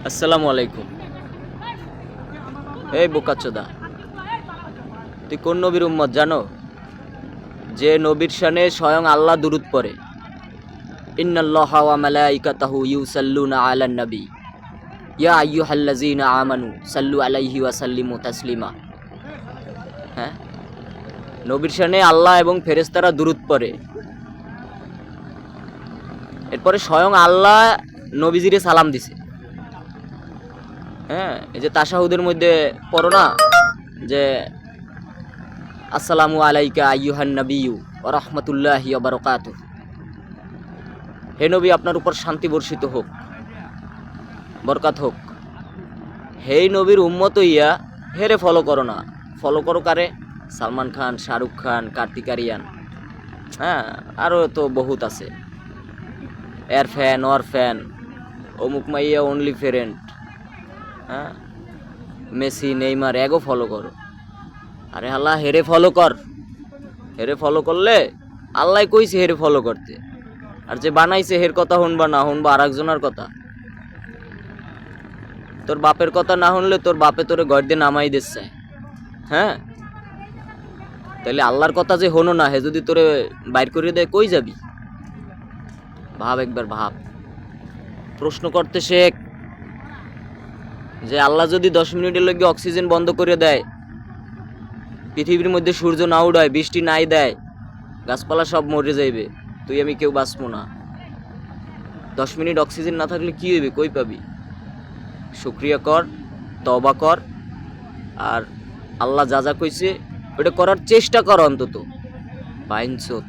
আসসালামু আলাইকুম। এই বোকাচোদা, তুই কোন নবীর উম্মত জানো? যে নবীর শানে স্বয়ং আল্লাহ দুরূদ পড়ে। ইন্নাল্লাহা ওয়া মালাইকাতাহু ইউসাল্লুনা আলান নবী ইয়া আইয়ুহাল্লাযীনা আমানু সাল্লু আলাইহি ওয়া সাল্লিমু তাসলিমা। হ্যাঁ, নবীর শানে আল্লাহ এবং ফেরেশতারা দুরূদ পড়ে। এরপরে স্বয়ং আল্লাহ নবীজিরে সালাম দিছে। হ্যাঁ, এই যে তাশাহুদের মধ্যে পড়ো না যে আসসালামু আলাইকা আইয়ুহান নবিয়্যু ওয়া রাহমাতুল্লাহি ওয়া বারাকাতুহু। হে নবী, আপনার উপর শান্তি বর্ষিত হোক, বরকাত হোক। হে নবীর উম্মত হইয়া হেরে ফলো করো না। ফলো করো কারে? সালমান খান, শাহরুখ খান, কার্তিক আরিয়ান, হ্যাঁ, আরও তো বহুত আছে। এর ফ্যান, ওর ফ্যান, অমুক মাইয়া অনলি ফ্রেন্ড, হ্যাঁ, মেসি, নেইমার, এগো ফলো করো। আরে আল্লাহ হেরে ফলো কর। হেরে ফলো করলে আল্লাহ কইছে হেরে ফলো করতে। আর যে বানাইছে হের কথা শুনবা না, শুনবা আর একজনের কথা। তোর বাপের কথা না শুনলে তোর বাপে তোরে ঘর দিয়ে নামাই দিচ্ছে। হ্যাঁ, তাইলে আল্লাহর কথা যে হনো না, হে যদি তোরে বাইর করে দেয়, কই যাবি? ভাব একবার, ভাব। প্রশ্ন করতে শেখ যে আল্লাহ যদি 10 মিনিটের লগে অক্সিজেন বন্ধ করে দেয়, পৃথিবীর মধ্যে সূর্য না উড়ায়, বৃষ্টি নাই দেয়, গাছপালা সব মরে যাইবে, তুই আমি কেউ বাঁচবো না। 10 মিনিট অক্সিজেন না থাকলে কি হইবে? কই পাবি? শুকরিয়া কর, তওবা কর, আর আল্লাহ যা যা কইছে ওটা করার চেষ্টা কর অন্তত। বাইনচোদ।